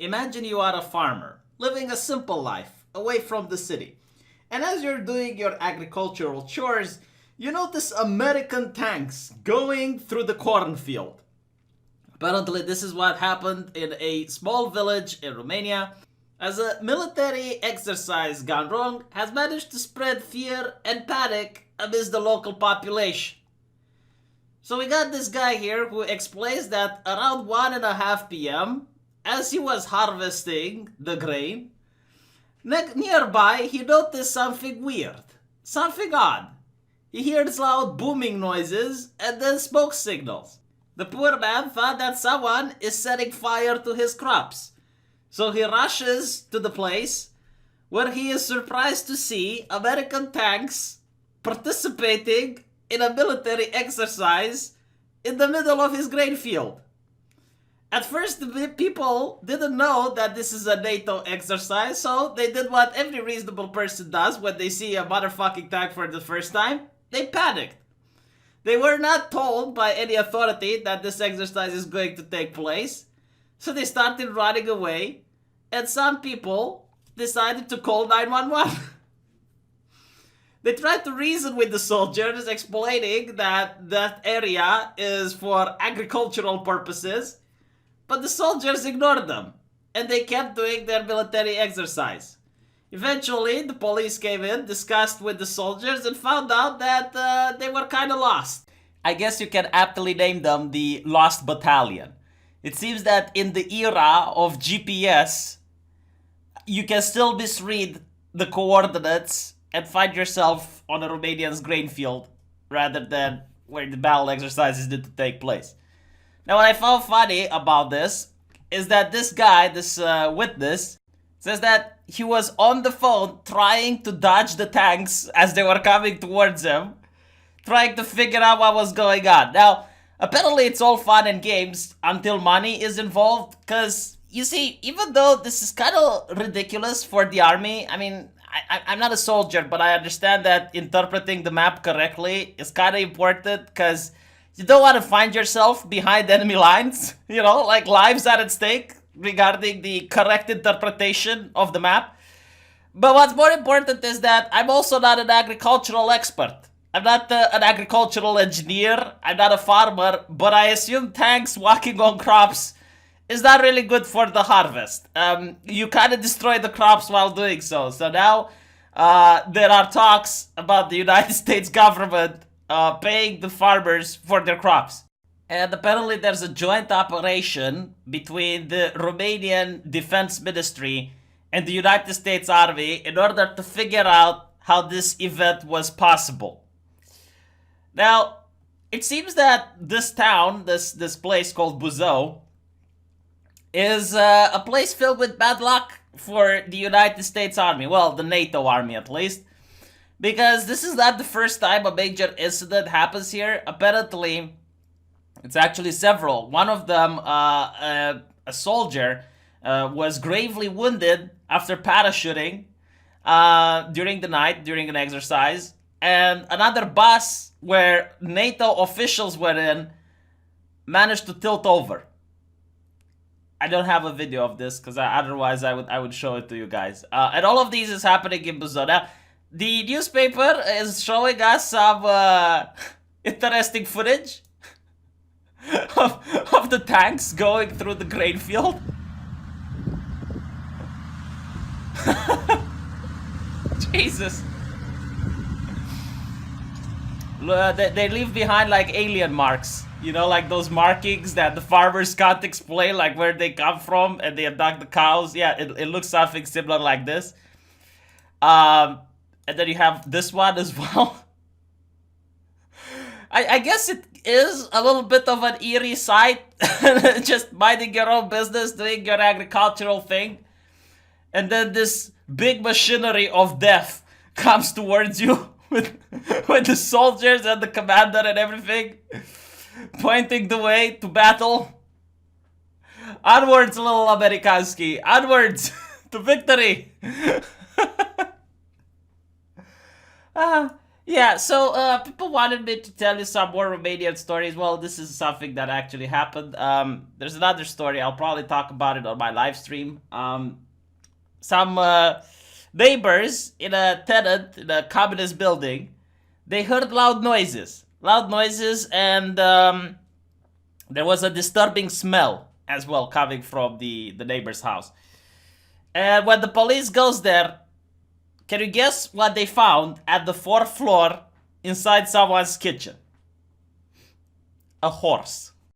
Imagine you are a farmer, living a simple life, away from the city. And as you're doing your agricultural chores, you notice American tanks going through the cornfield. Apparently, this is what happened in a small village in Romania, as a military exercise gone wrong has managed to spread fear and panic amidst the local population. So we got this guy here who explains that around 1:30 p.m., as he was harvesting the grain, nearby he noticed something weird, something odd. He hears loud booming noises and then smoke signals. The poor man thought that someone is setting fire to his crops. So he rushes to the place where he is surprised to see American tanks participating in a military exercise in the middle of his grain field. At first, the people didn't know that this is a NATO exercise, so they did what every reasonable person does when they see a motherfucking tank for the first time. They panicked. They were not told by any authority that this exercise is going to take place, so they started running away, and some people decided to call 911. They tried to reason with the soldiers, explaining that that area is for agricultural purposes, but the soldiers ignored them, and they kept doing their military exercise. Eventually, the police came in, discussed with the soldiers, and found out that they were kind of lost. I guess you can aptly name them the Lost Battalion. It seems that in the era of GPS, you can still misread the coordinates and find yourself on a Romanian's grain field rather than where the battle exercises need to take place. Now, what I found funny about this is that this guy, this witness, says that he was on the phone trying to dodge the tanks as they were coming towards him, trying to figure out what was going on. Now, apparently it's all fun and games until money is involved, because, you see, even though this is kind of ridiculous for the army, I mean, I'm not a soldier, but I understand that interpreting the map correctly is kind of important, because you don't want to find yourself behind enemy lines, like lives are at stake regarding the correct interpretation of the map. But what's more important is that I'm also not an agricultural expert. I'm not an agricultural engineer, I'm not a farmer, but I assume tanks walking on crops is not really good for the harvest. You kind of destroy the crops while doing so. So now there are talks about the United States government paying the farmers for their crops. And apparently there's a joint operation between the Romanian Defense Ministry and the United States Army in order to figure out how this event was possible. Now, it seems that this town, this place called Buzău, is a place filled with bad luck for the United States Army. Well, the NATO Army at least. Because this is not the first time a major incident happens here. Apparently, it's actually several. One of them, a soldier, was gravely wounded after parachuting during the night, during an exercise. And another bus where NATO officials were in managed to tilt over. I don't have a video of this because otherwise I would show it to you guys. And all of these is happening in Buzău. Now, the newspaper is showing us some interesting footage of the tanks going through the grain field. Jesus. They leave behind like alien marks. Like those markings that the farmers can't explain, like where they come from, and they abduct the cows. Yeah, it looks something similar like this. And then you have this one as well. I guess it is a little bit of an eerie sight. Just minding your own business, doing your agricultural thing. And then this big machinery of death comes towards you with the soldiers and the commander and everything, pointing the way to battle. Onwards, little Amerikanski. Onwards to victory. Yeah, so people wanted me to tell you some more Romanian stories. Well, this is something that actually happened. There's another story. I'll probably talk about it on my live stream. Some neighbors in a tenant in a communist building, they heard loud noises, and there was a disturbing smell as well coming from the neighbor's house. And when the police goes there, can you guess what they found at the fourth floor inside someone's kitchen? A horse.